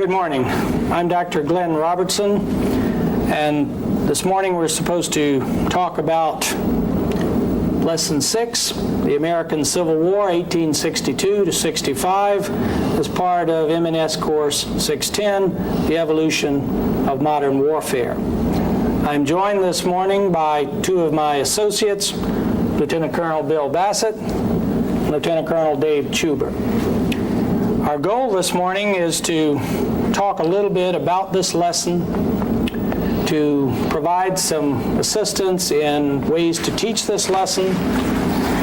Good morning. I'm Dr. Glenn Robertson, and this morning we're supposed to talk about Lesson 6, the American Civil War, 1862 to 65, as part of M&S Course 610, The Evolution of Modern Warfare. I'm joined this morning by two of my associates, Lieutenant Colonel Bill Bassett and Lieutenant Colonel Dave Chuber. Our goal this morning is to talk a little bit about this lesson, to provide some assistance in ways to teach this lesson,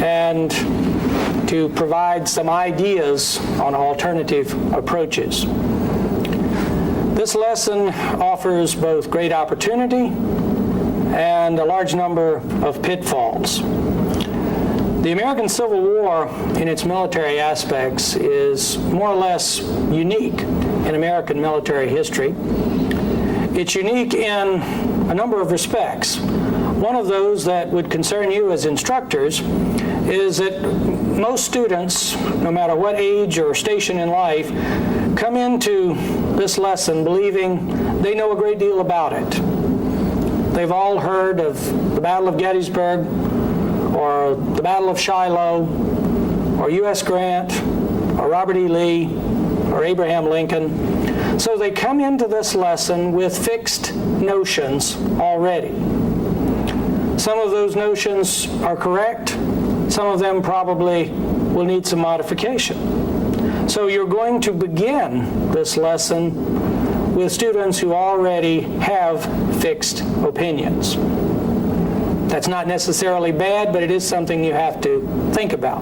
and to provide some ideas on alternative approaches. This lesson offers both great opportunity and a large number of pitfalls. The American Civil War, in its military aspects, is more or less unique in American military history. It's unique in a number of respects. One of those that would concern you as instructors is that most students, no matter what age or station in life, come into this lesson believing they know a great deal about it. They've all heard of the Battle of Gettysburg, or the Battle of Shiloh, or U.S. Grant, or Robert E. Lee, or Abraham Lincoln. So they come into this lesson with fixed notions already. Some of those notions are correct. Some of them probably will need some modification. So you're going to begin this lesson with students who already have fixed opinions. That's not necessarily bad, but it is something you have to think about.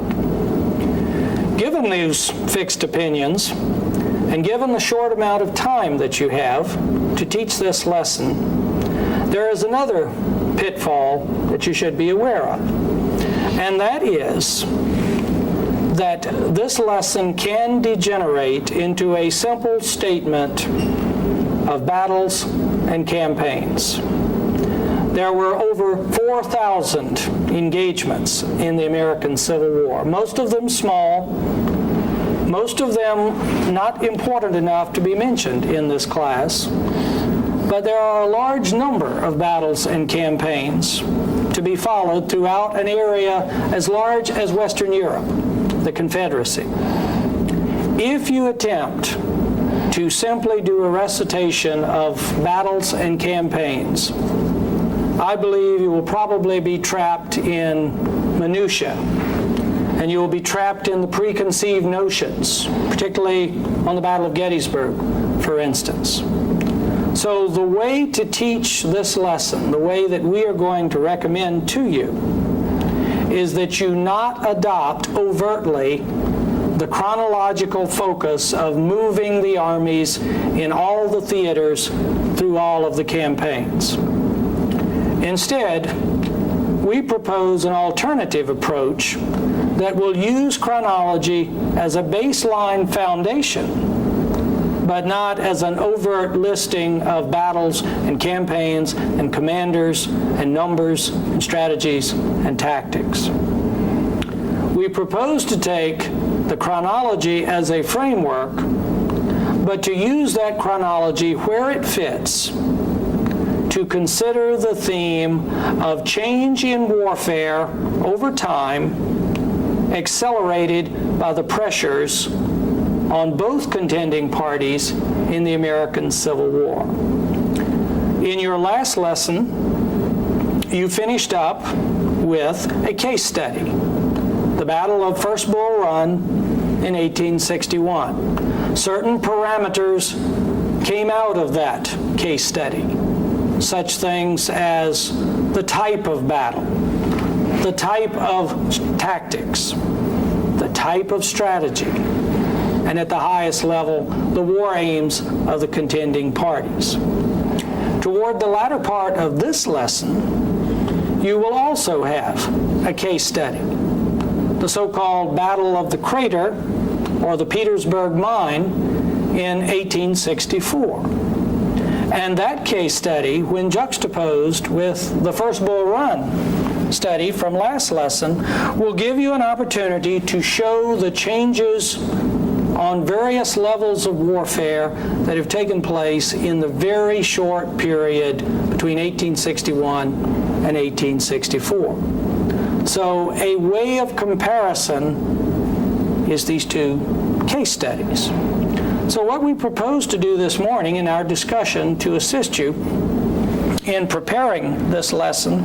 Given these fixed opinions, and given the short amount of time that you have to teach this lesson, there is another pitfall that you should be aware of. And that is that this lesson can degenerate into a simple statement of battles and campaigns. There were over 4,000 engagements in the American Civil War, most of them small, most of them not important enough to be mentioned in this class, but there are a large number of battles and campaigns to be followed throughout an area as large as Western Europe, the Confederacy. If you attempt to simply do a recitation of battles and campaigns, I believe you will probably be trapped in minutia, and you will be trapped in the preconceived notions, particularly on the Battle of Gettysburg, for instance. So the way to teach this lesson, the way that we are going to recommend to you, is that you not adopt overtly the chronological focus of moving the armies in all the theaters through all of the campaigns. Instead, we propose an alternative approach that will use chronology as a baseline foundation, but not as an overt listing of battles and campaigns and commanders and numbers and strategies and tactics. We propose to take the chronology as a framework, but to use that chronology where it fits to consider the theme of change in warfare over time, accelerated by the pressures on both contending parties in the American Civil War. In your last lesson, you finished up with a case study, the Battle of First Bull Run in 1861. Certain parameters came out of that case study, such things as the type of battle, the type of tactics, the type of strategy, and at the highest level, the war aims of the contending parties. Toward the latter part of this lesson, you will also have a case study, the so-called Battle of the Crater, or the Petersburg Mine, in 1864. And that case study, when juxtaposed with the First Bull Run study from last lesson, will give you an opportunity to show the changes on on various levels of warfare that have taken place in the very short period between 1861 and 1864. So a way of comparison is these two case studies. So what we propose to do this morning in our discussion to assist you in preparing this lesson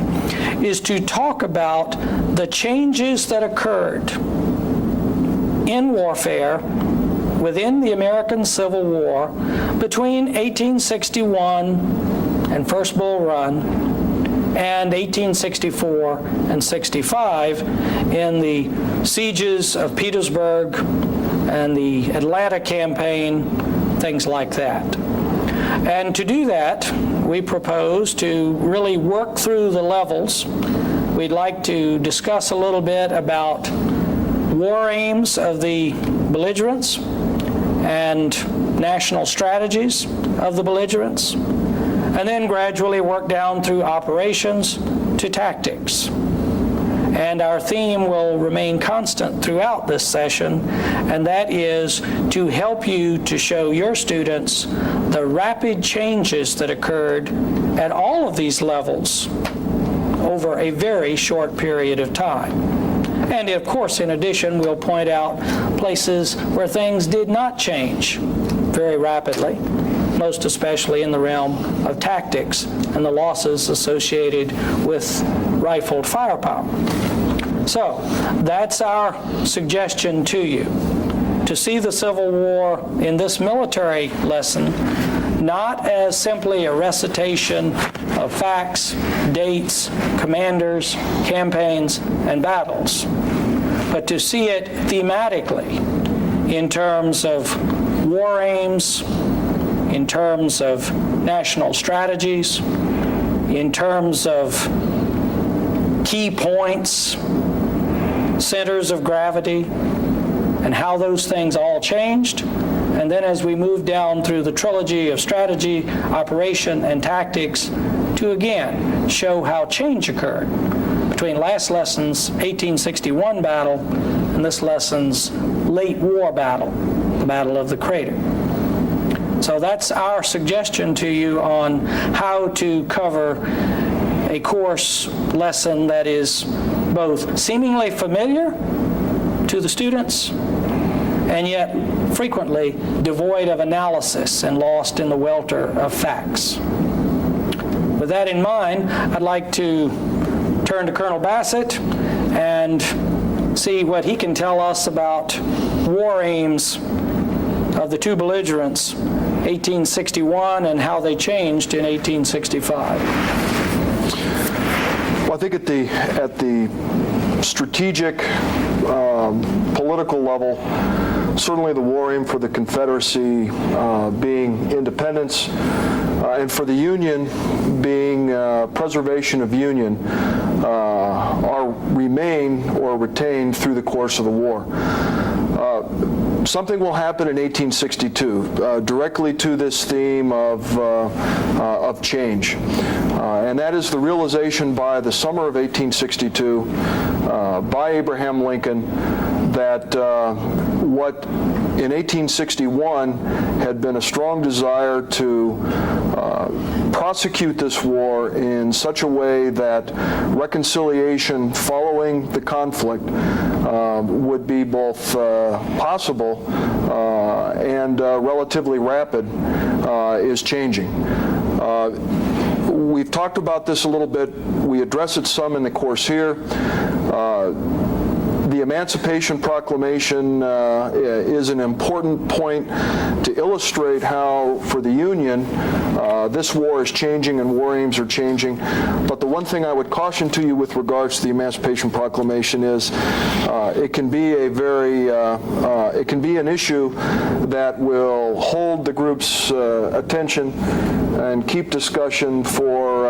is to talk about the changes that occurred in warfare within the American Civil War between 1861 and First Bull Run and 1864 and 65 in the sieges of Petersburg and the Atlanta campaign, things like that. And to do that, we propose to really work through the levels. We'd like to discuss a little bit about war aims of the belligerents and national strategies of the belligerents, and then gradually work down through operations to tactics. And our theme will remain constant throughout this session, and that is to help you to show your students the rapid changes that occurred at all of these levels over a very short period of time. And of course, in addition, we'll point out places where things did not change very rapidly, most especially in the realm of tactics and the losses associated with rifled firepower. So that's our suggestion to you, to see the Civil War in this military lesson not as simply a recitation of facts, dates, commanders, campaigns, and battles, but to see it thematically in terms of war aims, in terms of national strategies, in terms of key points, centers of gravity, and how those things all changed. And then as we move down through the trilogy of strategy, operation, and tactics, to again show how change occurred between last lesson's 1861 battle and this lesson's late war battle, the Battle of the Crater. So that's our suggestion to you on how to cover a course lesson that is both seemingly familiar to the students and yet frequently devoid of analysis and lost in the welter of facts. With that in mind, I'd like to turn to Colonel Bassett and see what he can tell us about war aims of the two belligerents, 1861, and how they changed in 1865. Well, I think at the strategic political level, certainly the war aim for the Confederacy being independence, and for the Union being preservation of Union, are remain or retained through the course of the war. Something will happen in 1862 directly to this theme of change, and that is the realization by the summer of 1862 by Abraham Lincoln that what in 1861 had been a strong desire to prosecute this war in such a way that reconciliation following the conflict would be both possible and relatively rapid is changing. We've talked about this a little bit. We address it some in the course here. The Emancipation Proclamation is an important point to illustrate how, for the Union, this war is changing and war aims are changing. But the one thing I would caution to you with regards to the Emancipation Proclamation is it can be it can be an issue that will hold the group's attention and keep discussion for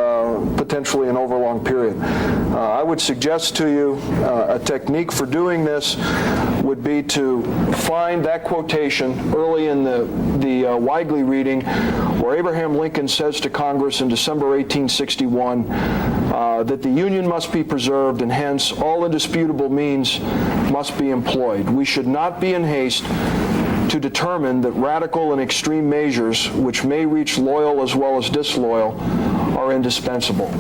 potentially an overlong period. I would suggest to you a technique for doing this would be to find that quotation early in the Weigley reading where Abraham Lincoln says to Congress in December 1861 that the Union must be preserved and hence all indisputable means must be employed. We should not be in haste to to determine that radical and extreme measures, which may reach loyal as well as disloyal, are indispensable.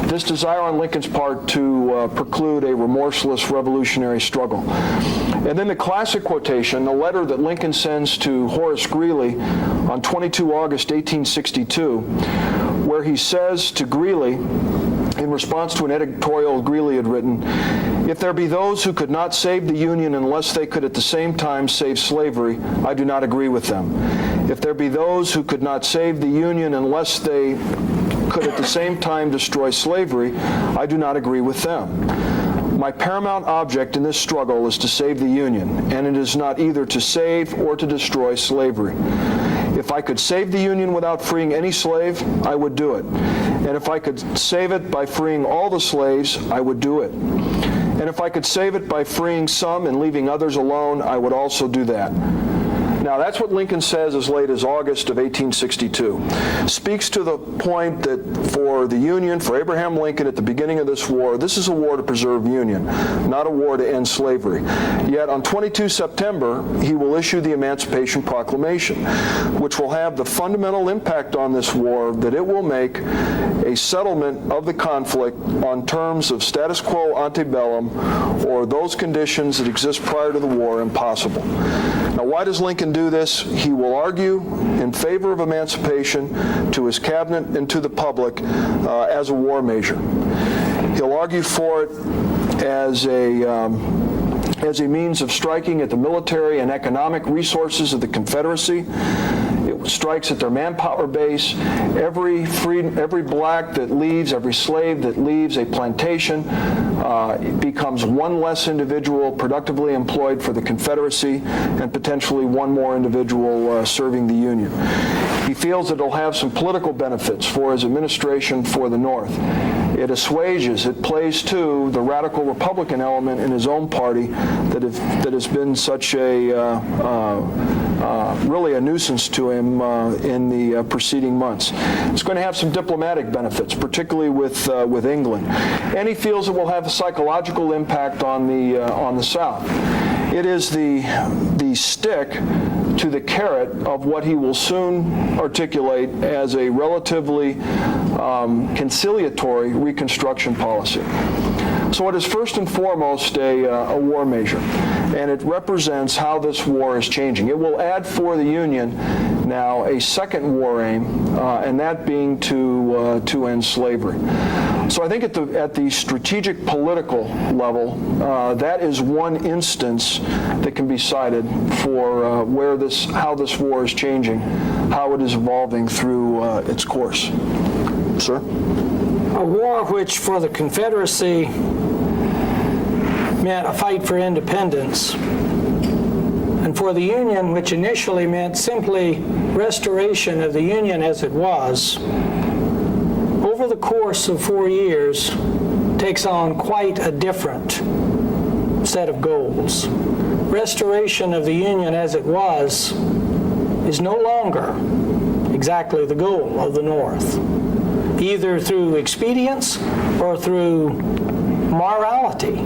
This desire on Lincoln's part to preclude a remorseless revolutionary struggle. And then the classic quotation, a letter that Lincoln sends to Horace Greeley on 22 August 1862, where he says to Greeley, in response to an editorial Greeley had written, "If there be those who could not save the Union unless they could at the same time save slavery, I do not agree with them. If there be those who could not save the Union unless they could at the same time destroy slavery, I do not agree with them. My paramount object in this struggle is to save the Union, and it is not either to save or to destroy slavery. If I could save the Union without freeing any slave, I would do it. And if I could save it by freeing all the slaves, I would do it. And if I could save it by freeing some and leaving others alone, I would also do that." Now, that's what Lincoln says as late as August of 1862. Speaks to the point that for the Union, for Abraham Lincoln at the beginning of this war, this is a war to preserve Union, not a war to end slavery. Yet on 22 September, he will issue the Emancipation Proclamation, which will have the fundamental impact on this war that it will make a settlement of the conflict on terms of status quo ante bellum or those conditions that exist prior to the war impossible. Now, why does Lincoln do this? He will argue in favor of emancipation to his cabinet and to the public as a war measure. He'll argue for it as a means of striking at the military and economic resources of the Confederacy. It strikes at their manpower base. Every black that leaves, every slave that leaves a plantation becomes one less individual productively employed for the Confederacy and potentially one more individual serving the Union. He feels it'll have some political benefits for his administration for the North. It assuages, it plays to the radical Republican element in his own party that has been such really a nuisance to him in the preceding months. It's going to have some diplomatic benefits, particularly with England, and he feels it will have a psychological impact on the South. It is the stick to the carrot of what he will soon articulate as a relatively conciliatory Reconstruction policy. So it is first and foremost a war measure, and it represents how this war is changing. It will add for the Union now a second war aim, and that being to end slavery. So I think at the strategic political level, that is one instance that can be cited for how this war is changing, how it is evolving through its course. Sir? A war which for the Confederacy meant a fight for independence, and for the Union, which initially meant simply restoration of the Union as it was, over the course of 4 years takes on quite a different set of goals. Restoration of the Union as it was is no longer exactly the goal of the North, either through expedience or through morality.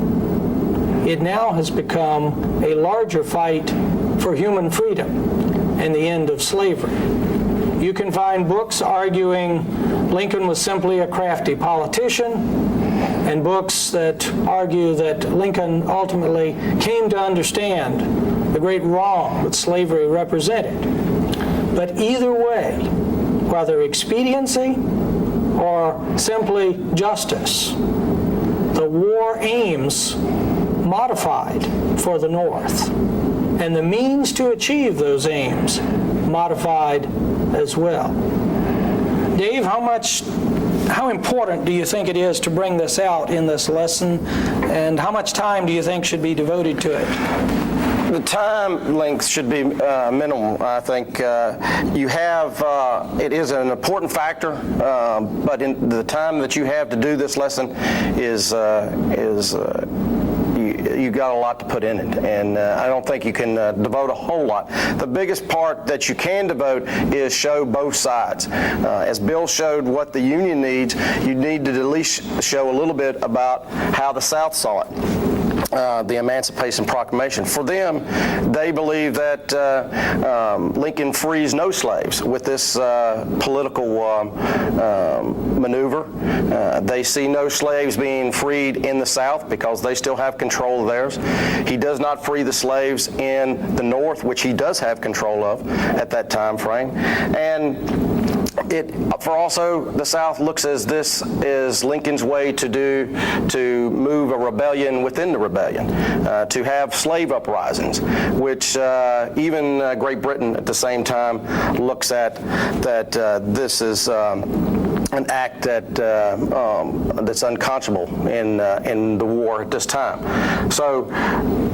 It now has become a larger fight for human freedom and the end of slavery. You can find books arguing Lincoln was simply a crafty politician, and books that argue that Lincoln ultimately came to understand the great wrong that slavery represented. But either way, whether expediency or simply justice, the war aims modified for the North, and the means to achieve those aims modified as well. Dave, how important do you think it is to bring this out in this lesson, and how much time do you think should be devoted to it? The time length should be minimal. I think it is an important factor, but in the time that you have to do this lesson you got a lot to put in it, and I don't think you can devote a whole lot. The biggest part that you can devote is show both sides. As Bill showed what the Union needs, you need to at least show a little bit about how the South saw it. the Emancipation Proclamation. For them, they believe that Lincoln frees no slaves with this political maneuver. They see no slaves being freed in the South because they still have control of theirs. He does not free the slaves in the North, which he does have control of at that time frame. And for also the South looks as this is Lincoln's way to move a rebellion within the rebellion, to have slave uprisings, which even Great Britain at the same time looks at that this is an act that that's unconscionable in the war at this time. So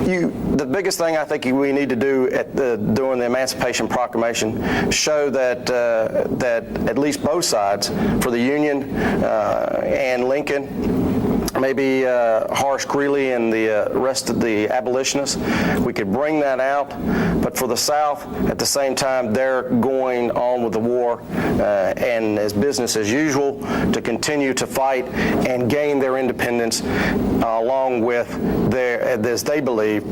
the biggest thing I think we need to do during the Emancipation Proclamation show that at least both sides, for the Union and Lincoln, maybe Horace Greeley and the rest of the abolitionists, we could bring that out. But for the South, at the same time, they're going on with the war and as business as usual to continue to fight and gain their independence along with their, as they believe,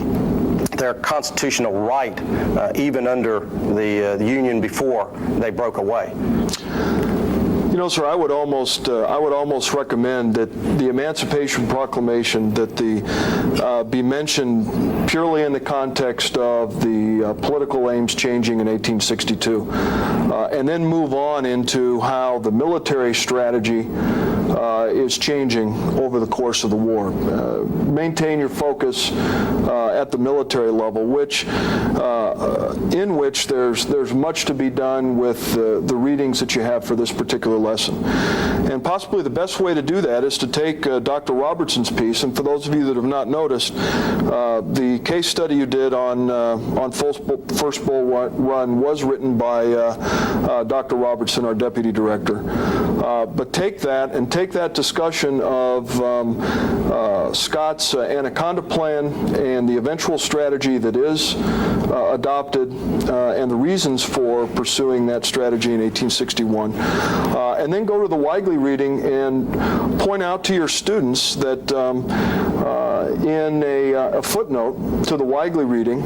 their constitutional right, even under the Union before they broke away. You know, sir, I would almost recommend that the Emancipation Proclamation be mentioned purely in the context of the political aims changing in 1862, and then move on into how the military strategy is changing over the course of the war. Maintain your focus at the military level, in which there's much to be done with the readings that you have for this particular lesson. And possibly the best way to do that is to take Dr. Robertson's piece, and for those of you that have not noticed, the case study you did on First Bull Run was written by Dr. Robertson, our Deputy Director. But take that discussion of Scott's Anaconda Plan and the eventual strategy that is adopted and the reasons for pursuing that strategy in 1861, and then go to the Weigley reading and point out to your students that in a footnote to the Weigley reading,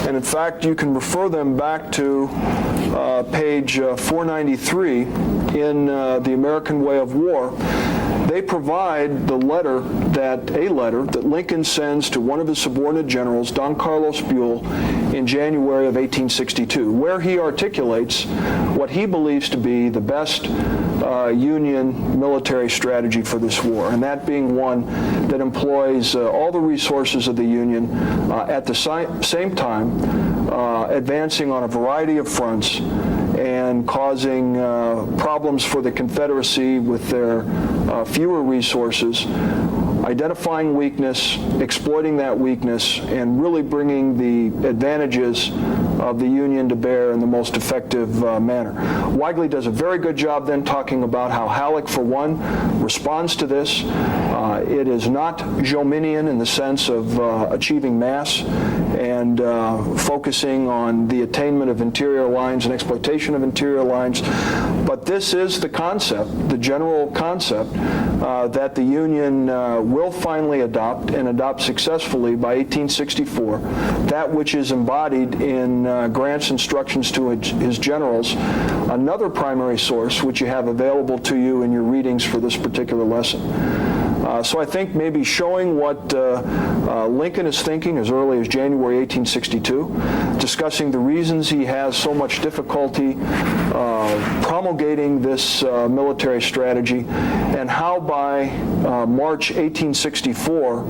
and in fact you can refer them back to page 493 in The American Way of War. They provide a letter that Lincoln sends to one of his subordinate generals, Don Carlos Buell, in January of 1862, where he articulates what he believes to be the best Union military strategy for this war, and that being one that employs all the resources of the Union at the same time, advancing on a variety of fronts and causing problems for the Confederacy with their fewer resources, identifying weakness, exploiting that weakness, and really bringing the advantages of the Union to bear in the most effective manner. Weigley does a very good job then talking about how Halleck, for one, responds to this. It is not Jominian in the sense of achieving mass and focusing on the attainment of interior lines and exploitation of interior lines, but this is the concept, the general concept, that the Union will finally adopt and adopt successfully by 1864, that which is embodied in Grant's instructions to his generals, another primary source which you have available to you in your readings for this particular lesson. So I think maybe showing what Lincoln is thinking as early as January 1862, discussing the reasons he has so much difficulty promulgating this military strategy, and how by March 1864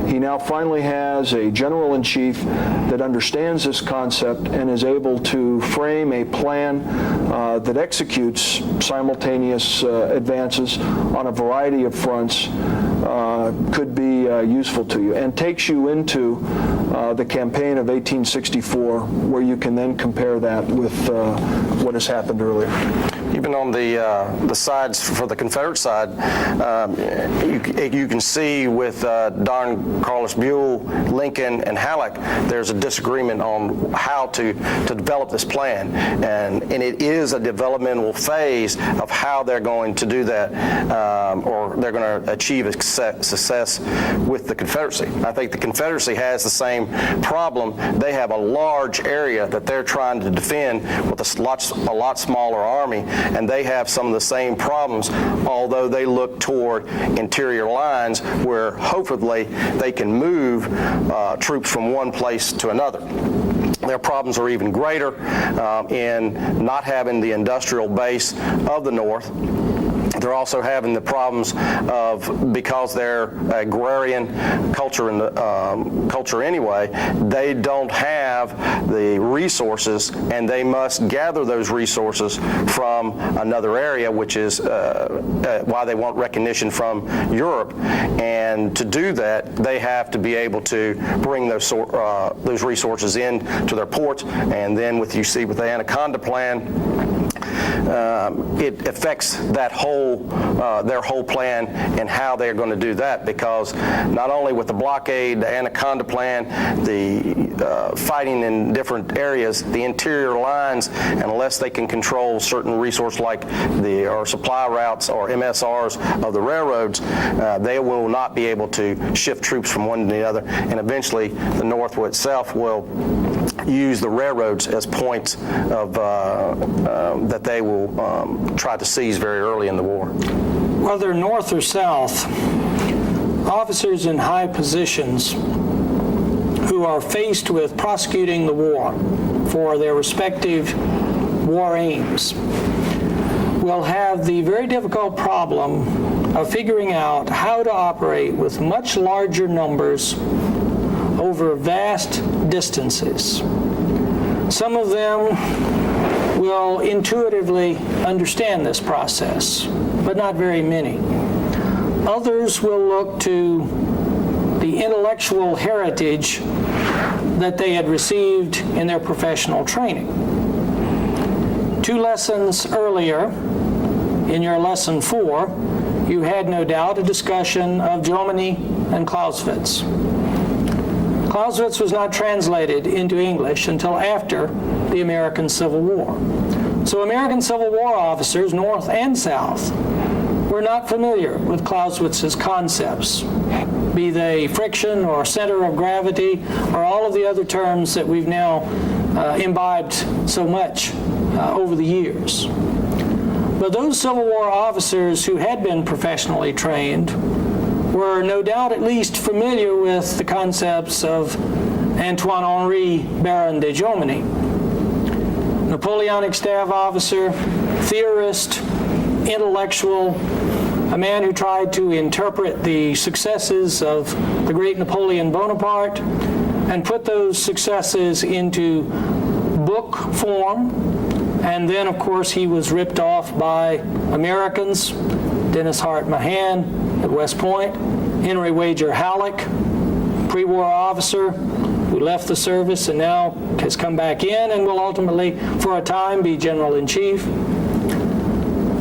he now finally has a general-in-chief that understands this concept and is able to frame a plan that executes simultaneous advances on a variety of fronts, could be useful to you, and takes you into the campaign of 1864, where you can then compare that with what has happened earlier. You even on the sides for the Confederate side, you can see with Don Carlos Buell, Lincoln, and Halleck, there's a disagreement on how to develop this plan, and it is a developmental phase of how they're going to do that, or they're going to achieve a success with the Confederacy. I think the Confederacy has the same problem. They have a large area that they're trying to defend with a lot smaller army, and they have some of the same problems, although they look toward interior lines where hopefully they can move troops from one place to another. Their problems are even greater in not having the industrial base of the North. They're also having the problems of, because they're agrarian culture culture anyway, they don't have the resources, and they must gather those resources from another area, which is why they want recognition from Europe. And to do that, they have to be able to bring those resources in to their ports. And then, you see with the Anaconda Plan, it affects that their whole plan and how they're going to do that, because not only with the blockade, the Anaconda Plan, the fighting in different areas, the interior lines, unless they can control certain resource like or supply routes or MSRs of the railroads, they will not be able to shift troops from one to the other, and eventually the North itself will use the railroads as points of that they will try to seize very early in the war. Whether North or South, officers in high positions who are faced with prosecuting the war for their respective war aims will have the very difficult problem of figuring out how to operate with much larger numbers over vast distances. Some of them will intuitively understand this process, but not very many. Others will look to the intellectual heritage that they had received in their professional training. 2 lessons earlier, in your lesson 4, you had no doubt a discussion of Jomini and Clausewitz. Clausewitz was not translated into English until after the American Civil War. So American Civil War officers, North and South, were not familiar with Clausewitz's concepts, be they friction or center of gravity or all of the other terms that we've now imbibed so much over the years. But those Civil War officers who had been professionally trained were no doubt at least familiar with the concepts of Antoine-Henri Baron de Jomini, Napoleonic staff officer, theorist, intellectual, a man who tried to interpret the successes of the great Napoleon Bonaparte and put those successes into book form. And then, of course, he was ripped off by Americans, Dennis Hart Mahan at West Point, Henry Wager Halleck, pre-war officer who left the service and now has come back in and will ultimately, for a time, be General-in-Chief.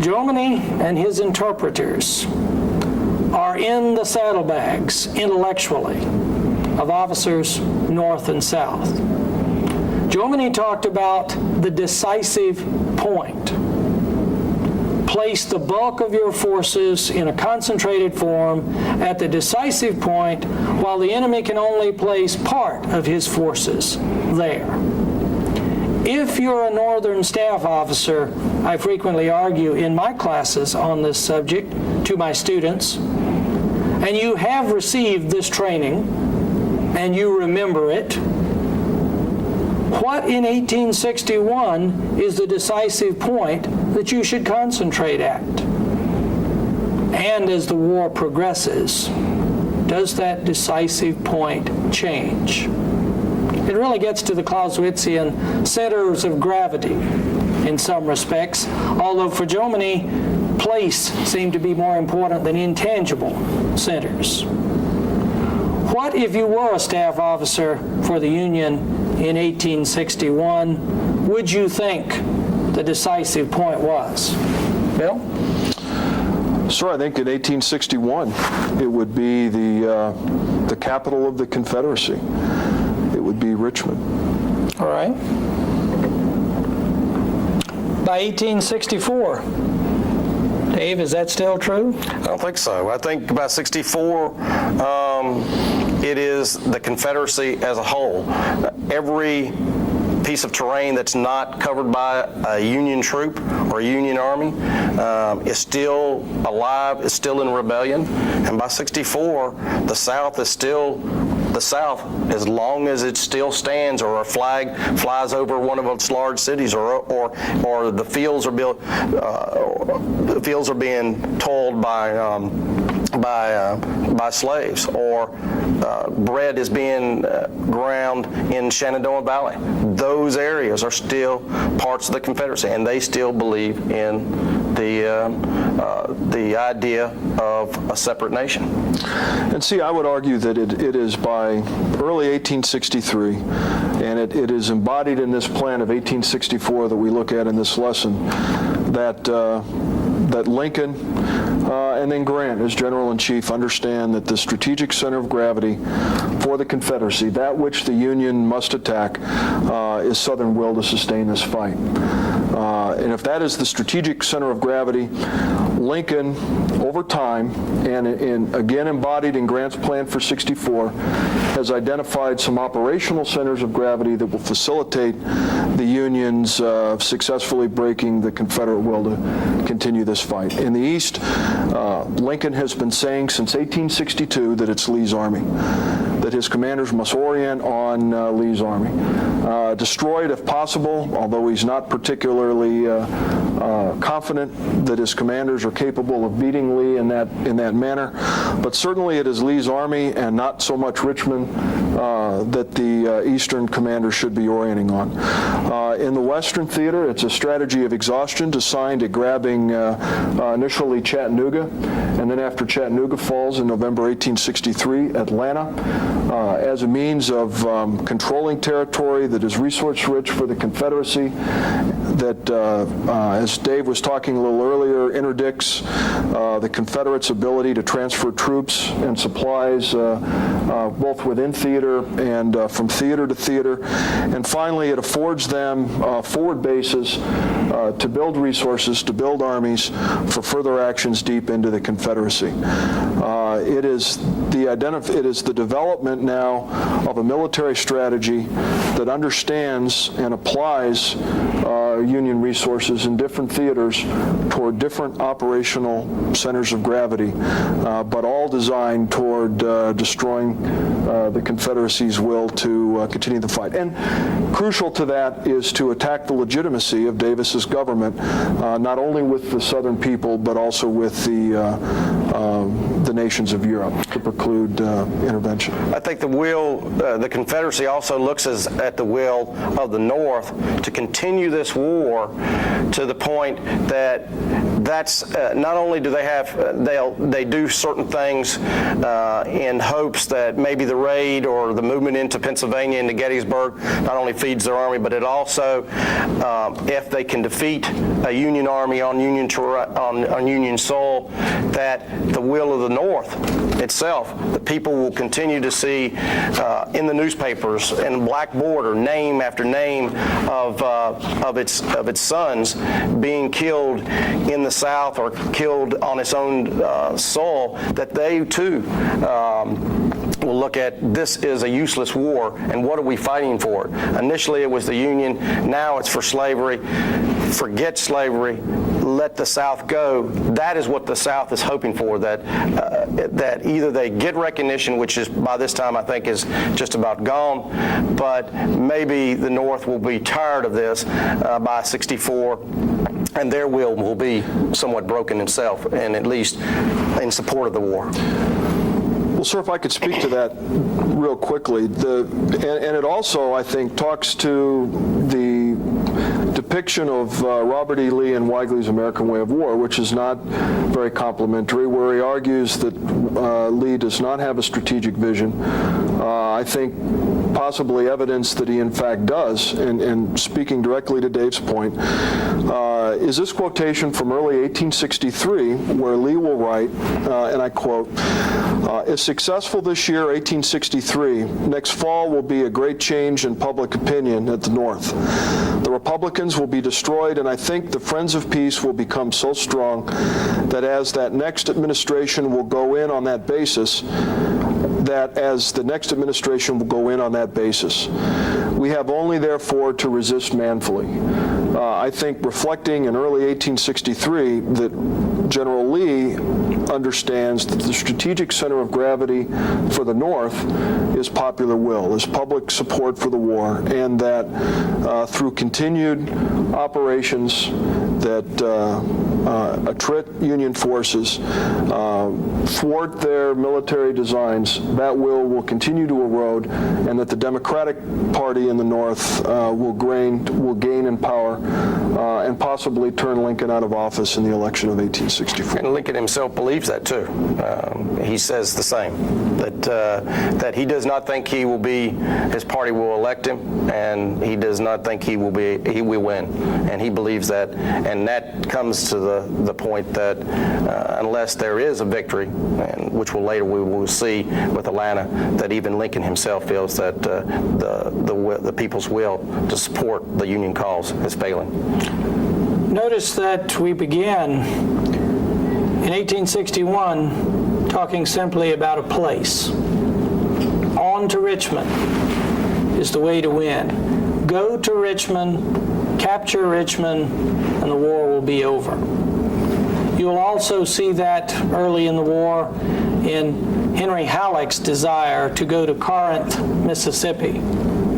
Jomini and his interpreters are in the saddlebags intellectually of officers North and South. Jomini talked about the decisive point. Place the bulk of your forces in a concentrated form at the decisive point, while the enemy can only place part of his forces there. If you're a Northern staff officer, I frequently argue in my classes on this subject to my students, and you have received this training, and you remember it, what in 1861 is the decisive point that you should concentrate at? And as the war progresses, does that decisive point change? It really gets to the Clausewitzian centers of gravity in some respects, although for Jomini, place seemed to be more important than intangible centers. What if you were a staff officer for the Union in 1861? Would you think the decisive point was? Bill? Sir, I think in 1861, it would be the capital of the Confederacy. It would be Richmond. All right. By 1864, Dave, is that still true? I don't think so. I think by 64, it is the Confederacy as a whole. Every piece of terrain that's not covered by a Union troop or a Union army is still alive, is still in rebellion. And by 64, the South is still the South, as long as it still stands, or a flag flies over one of its large cities, or the fields are built, the fields are being toiled by slaves, or bread is being ground in Shenandoah Valley. Those areas are still parts of the Confederacy, and they still believe in the idea of a separate nation. And see, I would argue that it is by early 1863, and it is embodied in this plan of 1864 that we look at in this lesson, that Lincoln and then Grant, as General-in-Chief, understand that the strategic center of gravity for the Confederacy, that which the Union must attack, is Southern will to sustain this fight. And if that is the strategic center of gravity, Lincoln, over time, and again embodied in Grant's plan for 64, has identified some operational centers of gravity that will facilitate the Union's successfully breaking the Confederate will to continue this fight. In the East, Lincoln has been saying since 1862 that it's Lee's army, that his commanders must orient on Lee's army. Destroy it if possible, although he's not particularly confident that his commanders are capable of beating Lee in that manner. But certainly it is Lee's army and not so much Richmond that the Eastern commanders should be orienting on. In the Western theater, it's a strategy of exhaustion designed at grabbing initially Chattanooga, and then after Chattanooga falls in November 1863, Atlanta, as a means of controlling territory that is resource-rich for the Confederacy, that, as Dave was talking a little earlier, interdicts the Confederates' ability to transfer troops and supplies both within theater and from theater to theater. And finally, it affords them forward bases to build resources, to build armies for further actions deep into the Confederacy. It is the development now of a military strategy that understands and applies Union resources in different theaters toward different operational centers of gravity, but all designed toward destroying the Confederacy's will to continue the fight. And crucial to that is to attack the legitimacy of Davis's government, not only with the Southern people, but also with the nations of Europe, to preclude intervention. I think the Confederacy also looks at the will of the North to continue this war to the point that not only do they do certain things in hopes that maybe the raid or the movement into Pennsylvania, into Gettysburg, not only feeds their army, but it also, if they can defeat a Union army on Union soil, that the will of the North itself, the people will continue to see in the newspapers and black border name after name of its sons being killed in the South or killed on its own soil, that they too will look at this is a useless war, and what are we fighting for? Initially it was the Union, now it's for slavery. Forget slavery, let the South go. That is what the South is hoping for, that either they get recognition, which is by this time I think is just about gone, but maybe the North will be tired of this by 64, and their will be somewhat broken itself, and at least in support of the war. Well, sir, if I could speak to that real quickly, and it also, I think, talks to the depiction of Robert E. Lee and Weigley's American Way of War, which is not very complimentary, where he argues that Lee does not have a strategic vision. I I think, possibly evidence that he in fact does, and speaking directly to Dave's point, is this quotation from early 1863, where Lee will write, and I quote, "If successful this year, 1863, next fall will be a great change in public opinion at the North. The Republicans will be destroyed, and I think the Friends of Peace will become so strong that as that next administration will go in on that basis, we have only, therefore, to resist manfully." I think reflecting in early 1863 that General Lee understands that the strategic center of gravity for the North is popular will, is public support for the war, and that through continued operations that attrit Union forces, thwart their military designs, that will continue to erode, and that the Democratic Party in the North will gain in power and possibly turn Lincoln out of office in the election of 1864. And Lincoln himself believes that too. He says the same, that he does not think his party will elect him, and he does not think he will win, and he believes that, and that comes to the point that unless there is a victory, and which we will see with Atlanta, that even Lincoln himself feels that the people's will to support the Union cause is failing. Notice that we began in 1861 talking simply about a place. On to Richmond is the way to win. Go to Richmond, capture Richmond, and the war will be over. You'll also see that early in the war in Henry Halleck's desire to go to Corinth, Mississippi,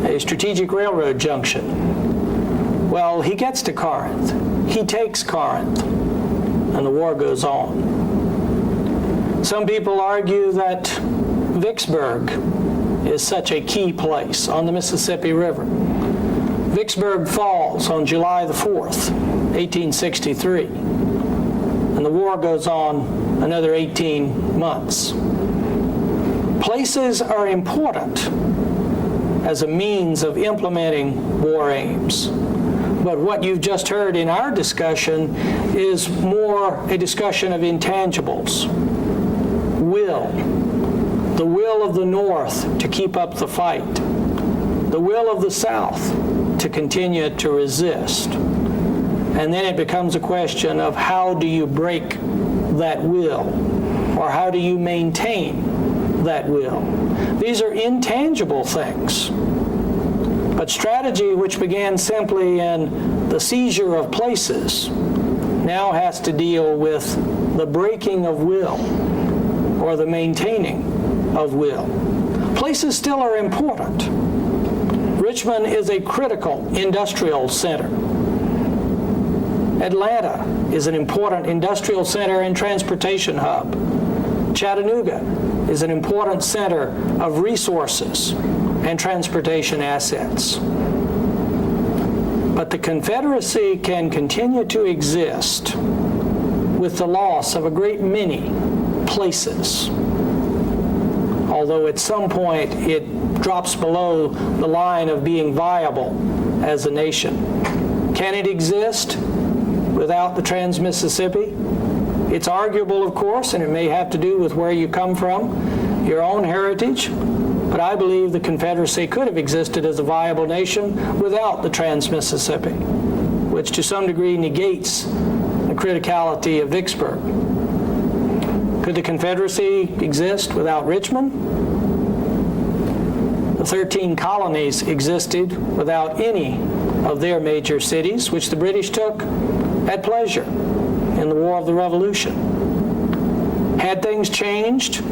a strategic railroad junction. Well, he gets to Corinth. He takes Corinth, and the war goes on. Some people argue that Vicksburg is such a key place on the Mississippi River. Vicksburg falls on July the 4th, 1863, and the war goes on another 18 months. Places are important as a means of implementing war aims. But what you've just heard in our discussion is more a discussion of intangibles. Will. The will of the North to keep up the fight. The will of the South to continue to resist. And then it becomes a question of how do you break that will, or how do you maintain that will. These are intangible things. But strategy, which began simply in the seizure of places, now has to deal with the breaking of will or the maintaining of will. Places still are important. Richmond is a critical industrial center. Atlanta is an important industrial center and transportation hub. Chattanooga is an important center of resources and transportation assets. But the Confederacy can continue to exist with the loss of a great many places, although at some point it drops below the line of being viable as a nation. Can it exist without the Trans-Mississippi? It's arguable, of course, and it may have to do with where you come from, your own heritage, but I believe the Confederacy could have existed as a viable nation without the Trans-Mississippi, which to some degree negates the criticality of Vicksburg. Could the Confederacy exist without Richmond? The 13 colonies existed without any of their major cities, which the British took at pleasure in the War of the Revolution. Had things changed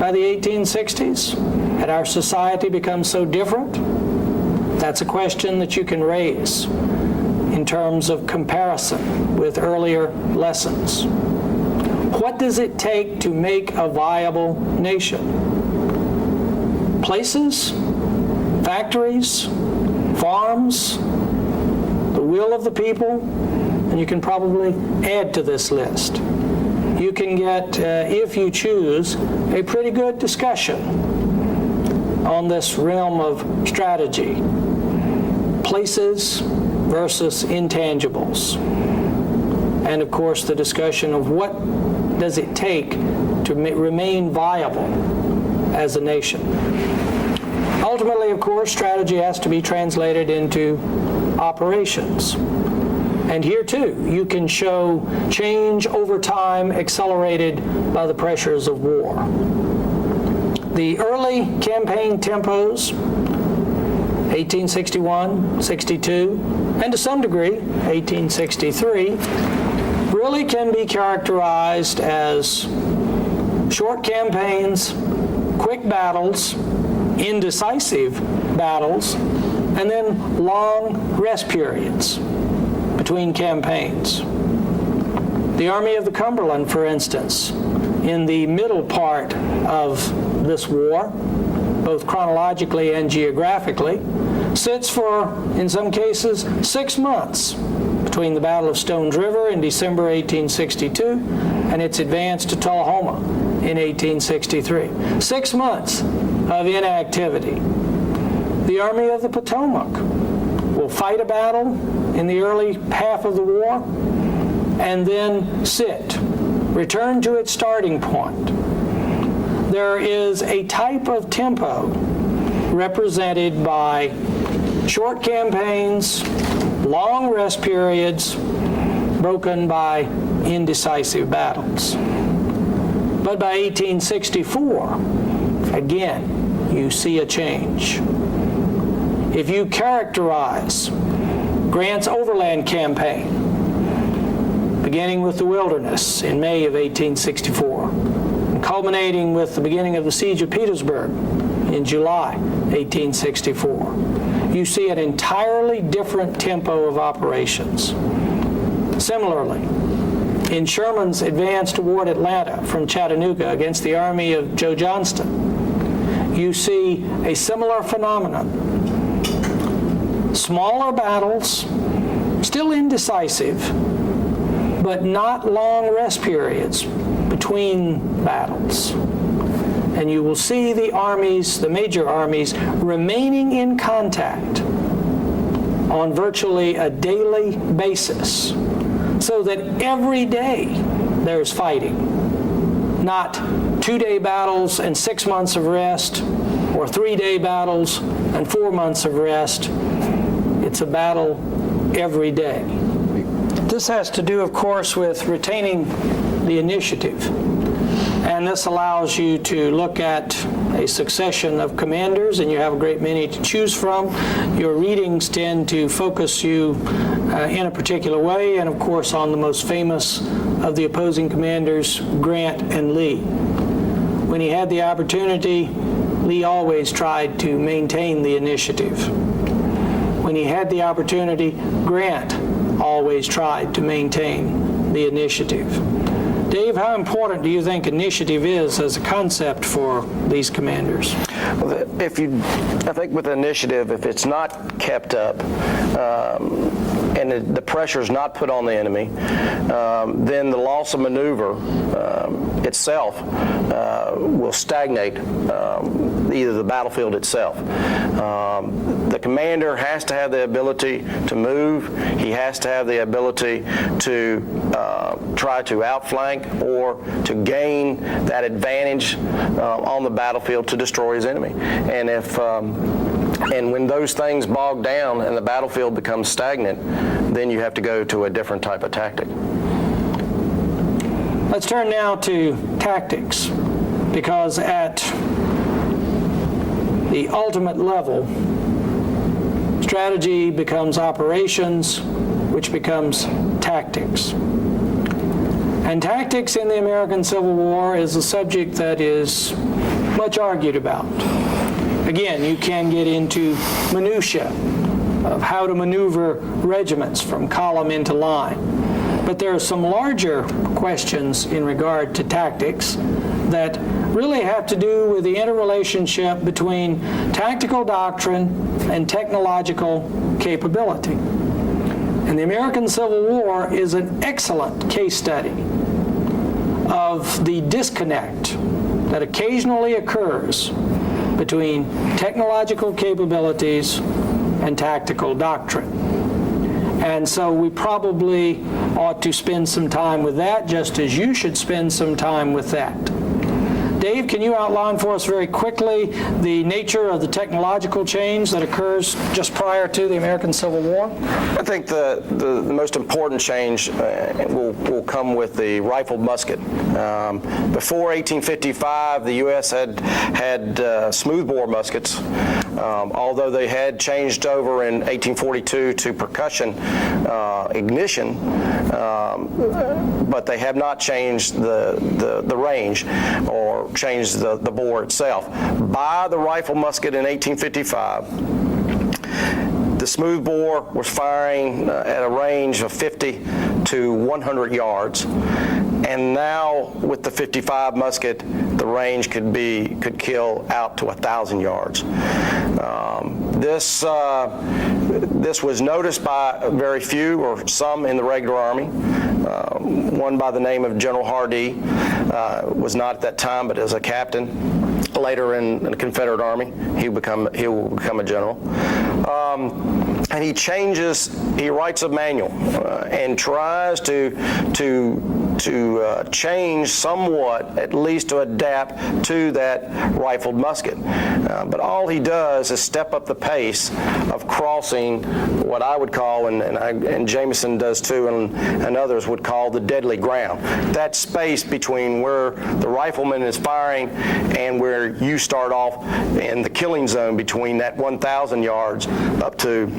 by the 1860s? Had our society become so different? That's a question that you can raise in terms of comparison with earlier lessons. What does it take to make a viable nation? Places, factories, farms, the will of the people, and you can probably add to this list. You can get, if you choose, a pretty good discussion on this realm of strategy. Places versus intangibles. And of course, the discussion of what does it take to remain viable as a nation. Ultimately, of course, strategy has to be translated into operations. And here too, you can show change over time accelerated by the pressures of war. The early campaign tempos, 1861, 62, and to some degree, 1863, really can be characterized as short campaigns, quick battles, indecisive battles, and then long rest periods between campaigns. The Army of the Cumberland, for instance, in the middle part of this war, both chronologically and geographically, sits for, in some cases, 6 months between the Battle of Stones River in December 1862 and its advance to Tullahoma in 1863. 6 months of inactivity. The Army of the Potomac will fight a battle in the early half of the war and then sit, return to its starting point. There is a type of tempo represented by short campaigns, long rest periods, broken by indecisive battles. But by 1864, again, you see a change. If you characterize Grant's overland campaign, beginning with the Wilderness in May of 1864, and culminating with the beginning of the Siege of Petersburg in July 1864, you see an entirely different tempo of operations. Similarly, in Sherman's advance toward Atlanta from Chattanooga against the army of Joe Johnston, you see a similar phenomenon. Smaller battles, still indecisive, but not long rest periods between battles. And you will see the armies, the major armies, remaining in contact on virtually a daily basis, so that every day there's fighting. Not 2-day battles and 6 months of rest, or 3-day battles and 4 months of rest. It's a battle every day. This has to do, of course, with retaining the initiative. And this allows you to look at a succession of commanders, and you have a great many to choose from. Your readings tend to focus you in a particular way, and of course on the most famous of the opposing commanders, Grant and Lee. When he had the opportunity, Lee always tried to maintain the initiative. When he had the opportunity, Grant always tried to maintain the initiative. Dave, how important do you think initiative is as a concept for these commanders? Well, I think with initiative, if it's not kept up, and the pressure is not put on the enemy, then the loss of maneuver itself will stagnate either the battlefield itself. The commander has to have the ability to move. He has to have the ability to try to outflank or to gain that advantage on the battlefield to destroy his enemy. And and when those things bog down and the battlefield becomes stagnant, then you have to go to a different type of tactic. Let's turn now to tactics, because at the ultimate level, strategy becomes operations, which becomes tactics. And tactics in the American Civil War is a subject that is much argued about. Again, you can get into minutia of how to maneuver regiments from column into line. But there are some larger questions in regard to tactics that really have to do with the interrelationship between tactical doctrine and technological capability. And the American Civil War is an excellent case study of the disconnect that occasionally occurs between technological capabilities and tactical doctrine. And so we probably ought to spend some time with that, just as you should spend some time with that. Dave, can you outline for us very quickly the nature of the technological change that occurs just prior to the American Civil War? I think the most important change will come with the rifled musket. Before 1855, the U.S. had smoothbore muskets, although they had changed over in 1842 to percussion ignition, but they have not changed the range or changed the bore itself. By the rifle musket in 1855, the smoothbore was firing at a range of 50 to 100 yards, and now with the 55 musket, the range could kill out to 1,000 yards. This was noticed by very few or some in the regular Army. One by the name of General Hardee was not at that time, but as a captain. Later in the Confederate Army, he will become a general. And he writes a manual and tries to change somewhat, at least to adapt to that rifled musket. But all he does is step up the pace of crossing what I would call, and Jameson does too, and others would call the deadly ground. That space between where the rifleman is firing and where you start off in the killing zone between that 1,000 yards up to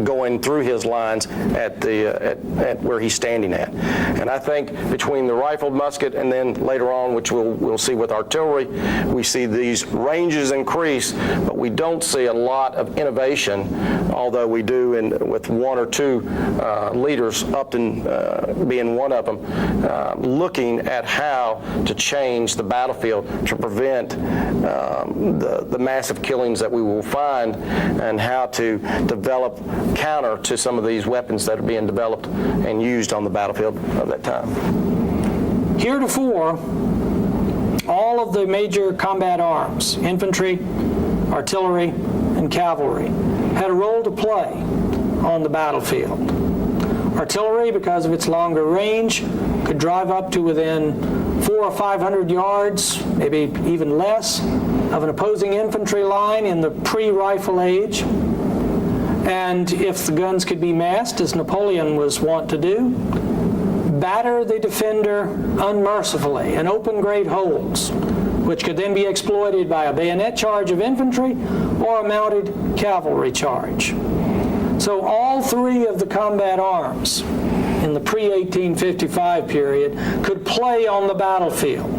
going through his lines at where he's standing at. And I think between the rifled musket and then later on, which we'll see with artillery, we see these ranges increase, but we don't see a lot of innovation, although we do with one or two leaders, Upton being one of them, looking at how to change the battlefield to prevent the massive killings that we will find, and how to develop counter to some of these weapons that are being developed and used on the battlefield of that time. Heretofore, all of the major combat arms, infantry, artillery, and cavalry, had a role to play on the battlefield. Artillery, because of its longer range, could drive up to within 400 or 500 yards, maybe even less, of an opposing infantry line in the pre-rifle age. And if the guns could be masked, as Napoleon was wont to do, batter the defender unmercifully and open great holes, which could then be exploited by a bayonet charge of infantry or a mounted cavalry charge. So all three of the combat arms in the pre-1855 period could play on the battlefield.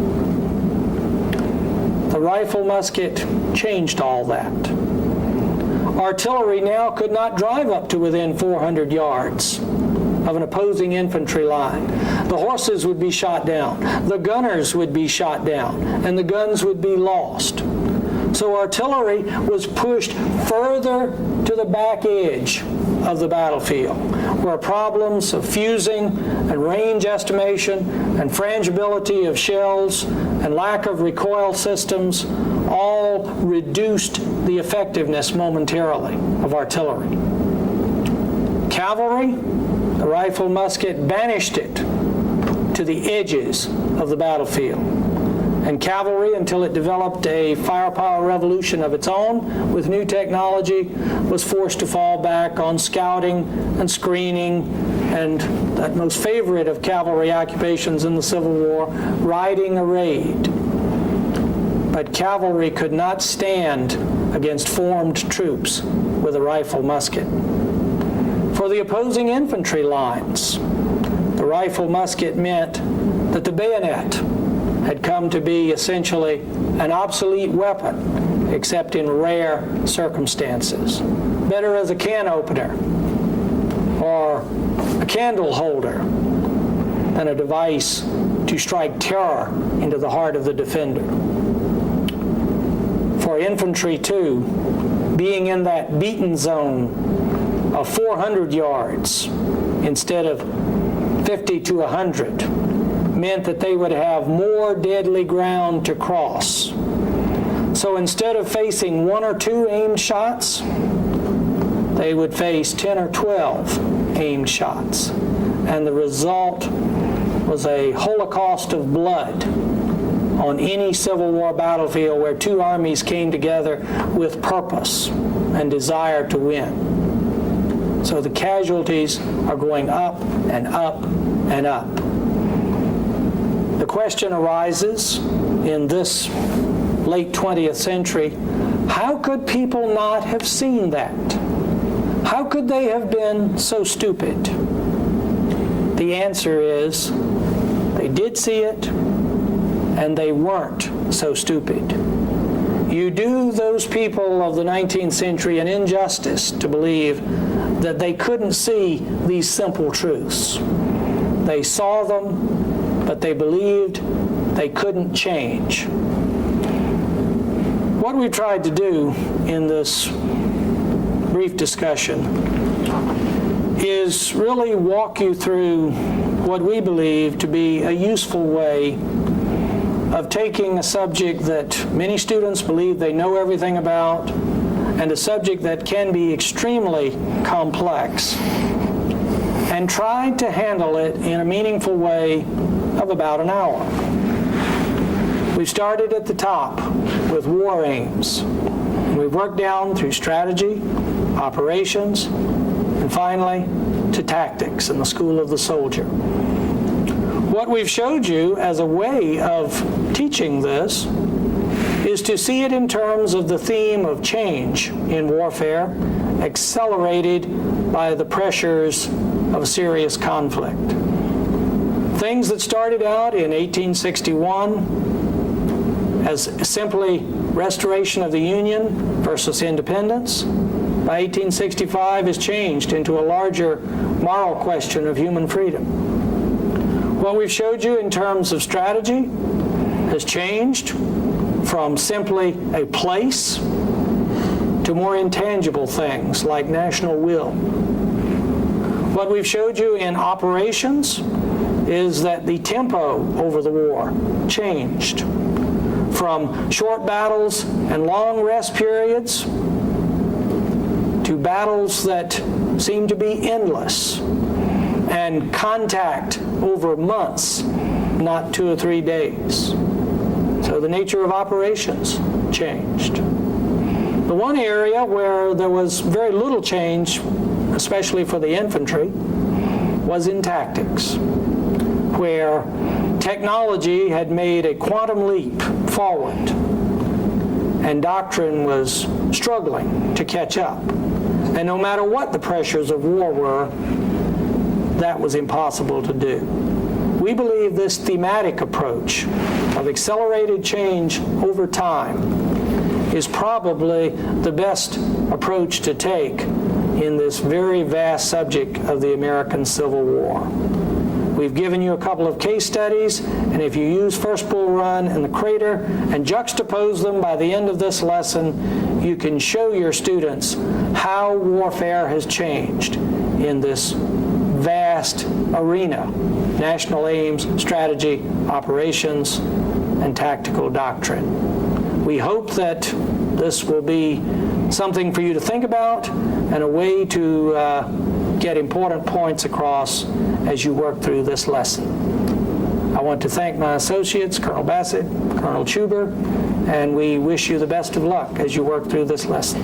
The rifle musket changed all that. Artillery now could not drive up to within 400 yards of an opposing infantry line. The horses would be shot down, the gunners would be shot down, and the guns would be lost. So artillery was pushed further to the back edge of the battlefield, where problems of fusing and range estimation and frangibility of shells and lack of recoil systems all reduced the effectiveness momentarily of artillery. Cavalry, the rifle musket, banished it to the edges of the battlefield. And cavalry, until it developed a firepower revolution of its own with new technology, was forced to fall back on scouting and screening, and that most favorite of cavalry occupations in the Civil War, riding a raid. But cavalry could not stand against formed troops with a rifle musket. For the opposing infantry lines, the rifle musket meant that the bayonet had come to be essentially an obsolete weapon, except in rare circumstances. Better as a can opener or a candle holder than a device to strike terror into the heart of the defender. For infantry, too, being in that beaten zone of 400 yards instead of 50 to 100 meant that they would have more deadly ground to cross. So instead of facing 1 or 2 aimed shots, they would face 10 or 12 aimed shots. And the result was a holocaust of blood on any Civil War battlefield where 2 armies came together with purpose and desire to win. So the casualties are going up and up and up. The question arises in this late 20th century, how could people not have seen that? How could they have been so stupid? The answer is, they did see it, and they weren't so stupid. You do those people of the 19th century an injustice to believe that they couldn't see these simple truths. They saw them, but they believed they couldn't change. What we've tried to do in this brief discussion is really walk you through what we believe to be a useful way of taking a subject that many students believe they know everything about, and a subject that can be extremely complex, and try to handle it in a meaningful way of about an hour. We started at the top with war aims, and we've worked down through strategy, operations, and finally to tactics in the School of the Soldier. What we've showed you as a way of teaching this is to see it in terms of the theme of change in warfare, accelerated by the pressures of a serious conflict. Things that started out in 1861 as simply restoration of the Union versus independence, by 1865 has changed into a larger moral question of human freedom. What we've showed you in terms of strategy has changed from simply a place to more intangible things like national will. What we've showed you in operations is that the tempo over the war changed from short battles and long rest periods to battles that seem to be endless and contact over months, not 2 or 3 days. So the nature of operations changed. The one area where there was very little change, especially for the infantry, was in tactics, where technology had made a quantum leap forward, and doctrine was struggling to catch up. And no matter what the pressures of war were, that was impossible to do. We believe this thematic approach of accelerated change over time is probably the best approach to take in this very vast subject of the American Civil War. We've given you a couple of case studies, and if you use First Bull Run and the Crater and juxtapose them by the end of this lesson, you can show your students how warfare has changed in this vast arena: national aims, strategy, operations, and tactical doctrine. We hope that this will be something for you to think about and a way to get important points across as you work through this lesson. I want to thank my associates, Colonel Bassett, Colonel Chuber, and we wish you the best of luck as you work through this lesson.